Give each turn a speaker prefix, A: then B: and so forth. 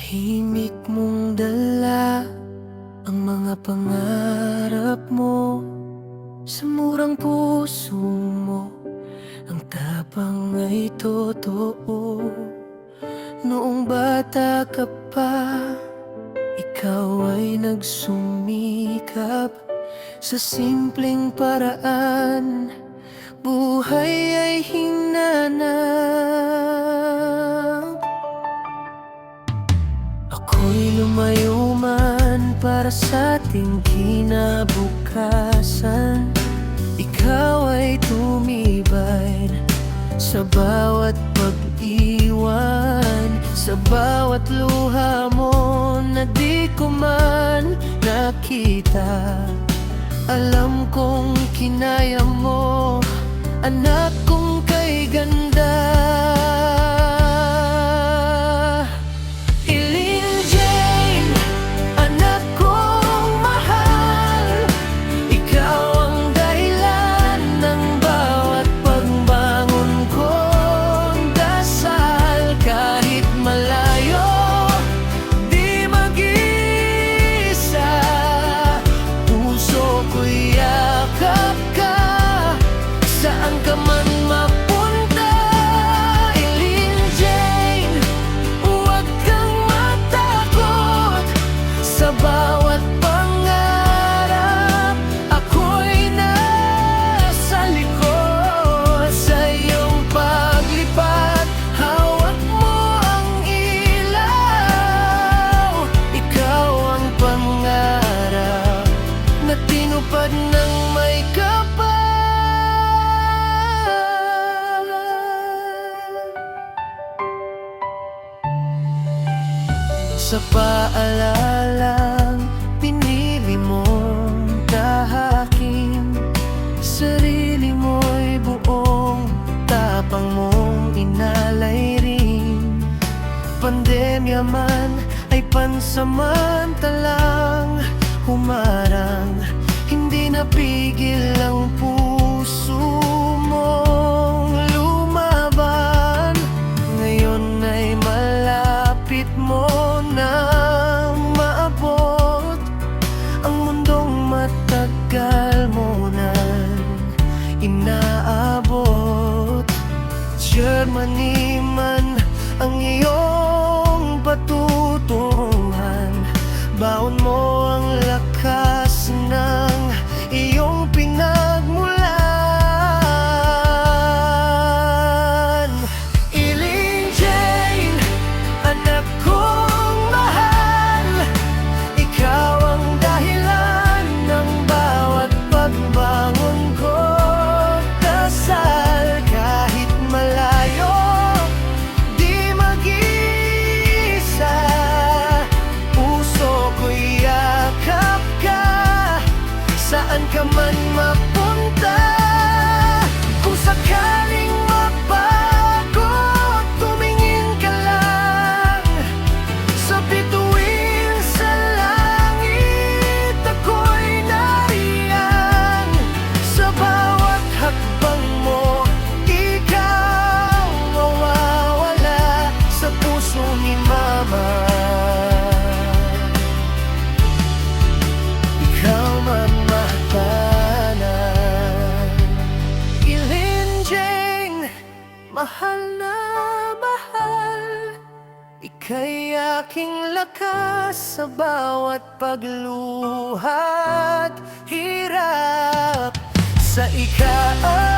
A: Tahimik mong dala ang mga pangarap mo sa murang puso mo. Ang tapang ay totoo. Noong bata ka pa, ikaw ay nagsumikap sa simpleng paraan. Buhay ay hinanap. Ako'y lumayo man para sa ating kinabukasan. Ikaw ay tumibay sa bawat pag-iwan, sa bawat luha mo na di ko man nakita. Alam kong kinaya mo, anak kong kay ganda. Tinupad ng may kapal. Sa paalalang pinili mong tahakin, sarili mo'y buong tapang mong inalay rin. Pandemya man ay pansamantalang humarang, hindi napigil ang puso mong lumaban. Ngayon ay malapit mo nang maabot ang mundong matagal mo nang inaabot. Germany man ang iyong patutunguhan, baon mo ang lakas ng iyong pinagmulan. Eileen Jane, anak kong mahal, ikaw ang dahilan ng bawat pagbangon ko. Dasal kahit malayo, di mag-isa, puso ko'y yakap ka. Saan ka man mapunta, kung sakaling mapagod, tumingin ka lang sa bituin sa langit. Ako'y nariyan sa bawat hakbang mo. Ikaw mawawala sa puso ni Mama. Ikaw Eileen Jane, mahal na mahal, ika'y aking lakas sa bawat pagluha at hirap. Sa ikaw